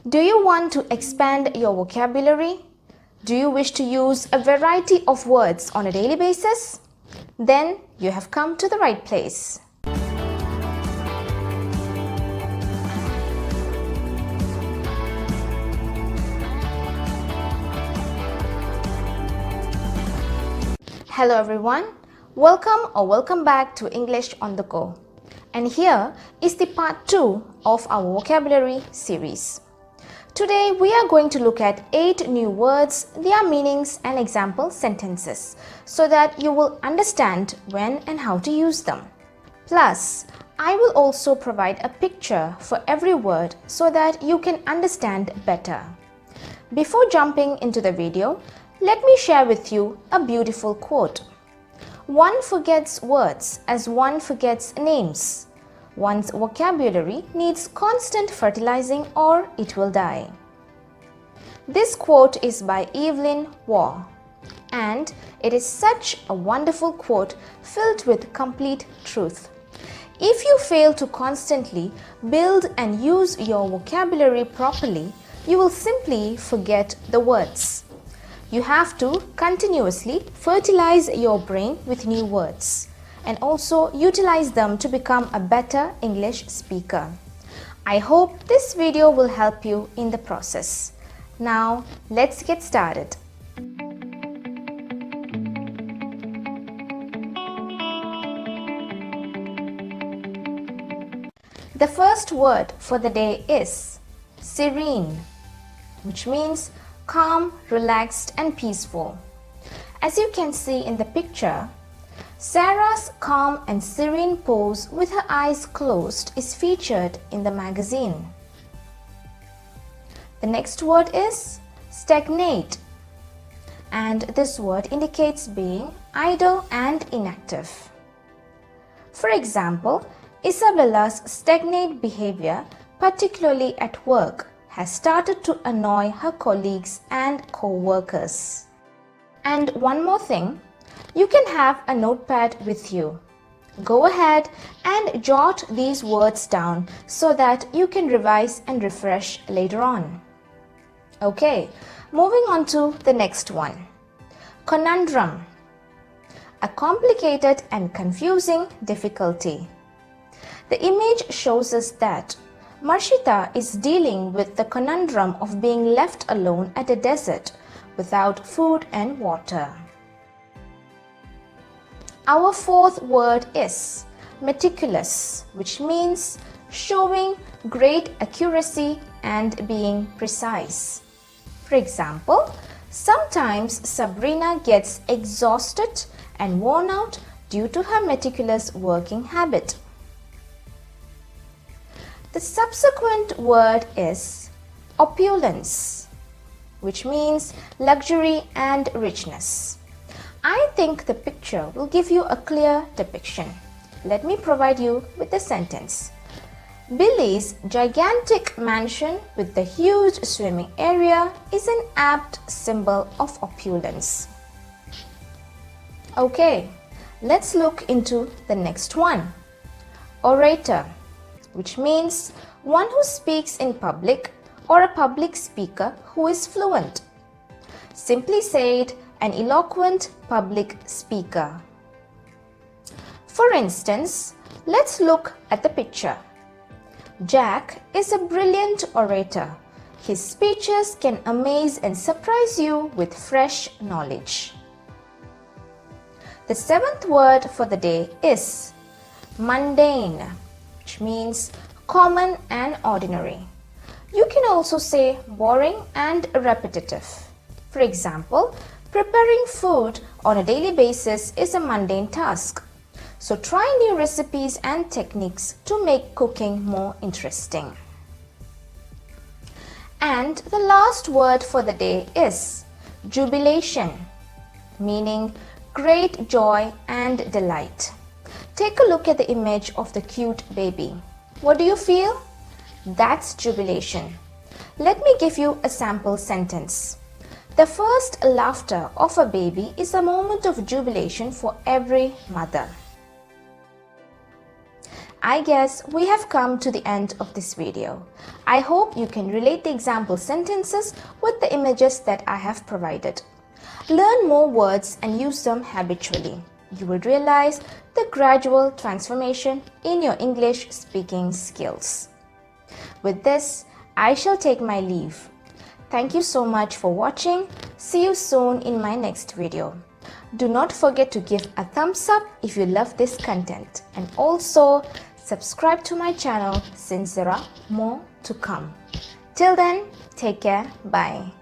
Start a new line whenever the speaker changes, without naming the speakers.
Do you want to expand your vocabulary? Do you wish to use a variety of words on a daily basis? Then you have come to the right place. Hello everyone, welcome back to English on the Go. And here is the part 2 of our vocabulary series. Today we are going to look at 8 new words, their meanings and example sentences so that you will understand when and how to use them. Plus, I will also provide a picture for every word so that you can understand better. Before jumping into the video, let me share with you a beautiful quote. One forgets words as one forgets names. One's vocabulary needs constant fertilizing or it will die. This quote is by Evelyn Waugh, and it is such a wonderful quote filled with complete truth. If you fail to constantly build and use your vocabulary properly, you will simply forget the words. You have to continuously fertilize your brain with new words and also utilize them to become a better English speaker. I hope this video will help you in the process. Now, let's get started. The first word for the day is serene, which means calm, relaxed and peaceful. As you can see in the picture, Sarah's calm and serene pose with her eyes closed is featured in the magazine. The next word is stagnate, and this word indicates being idle and inactive. For example, Isabella's stagnant behavior, particularly at work, has started to annoy her colleagues and co-workers. And one more thing, you can have a notepad with you. Go ahead and jot these words down so that you can revise and refresh later on. Okay, moving on to the next one. Conundrum, a complicated and confusing difficulty. The image shows us that Marshita is dealing with the conundrum of being left alone at a desert without food and water. Our fourth word is meticulous, which means showing great accuracy and being precise. For example, sometimes Sabrina gets exhausted and worn out due to her meticulous working habit. The subsequent word is opulence, which means luxury and richness. I think the picture will give you a clear depiction. Let me provide you with the sentence. Billy's gigantic mansion with the huge swimming area is an apt symbol of opulence. Okay, let's look into the next one. Orator, which means one who speaks in public or a public speaker who is fluent. Simply said, an eloquent public speaker. For instance, let's look at the picture. Jack is a brilliant orator. His speeches can amaze and surprise you with fresh knowledge. The seventh word for the day is mundane, which means common and ordinary. You can also say boring and repetitive. For example, preparing food on a daily basis is a mundane task. So try new recipes and techniques to make cooking more interesting. And the last word for the day is jubilation, meaning great joy and delight. Take a look at the image of the cute baby. What do you feel? That's jubilation. Let me give you a sample sentence. The first laughter of a baby is a moment of jubilation for every mother. I guess we have come to the end of this video. I hope you can relate the example sentences with the images that I have provided. Learn more words and use them habitually. You will realize the gradual transformation in your English speaking skills. With this, I shall take my leave. Thank you so much for watching. See you soon in my next video. Do not forget to give a thumbs up if you love this content, and also subscribe to my channel since there are more to come. Till then, take care. Bye.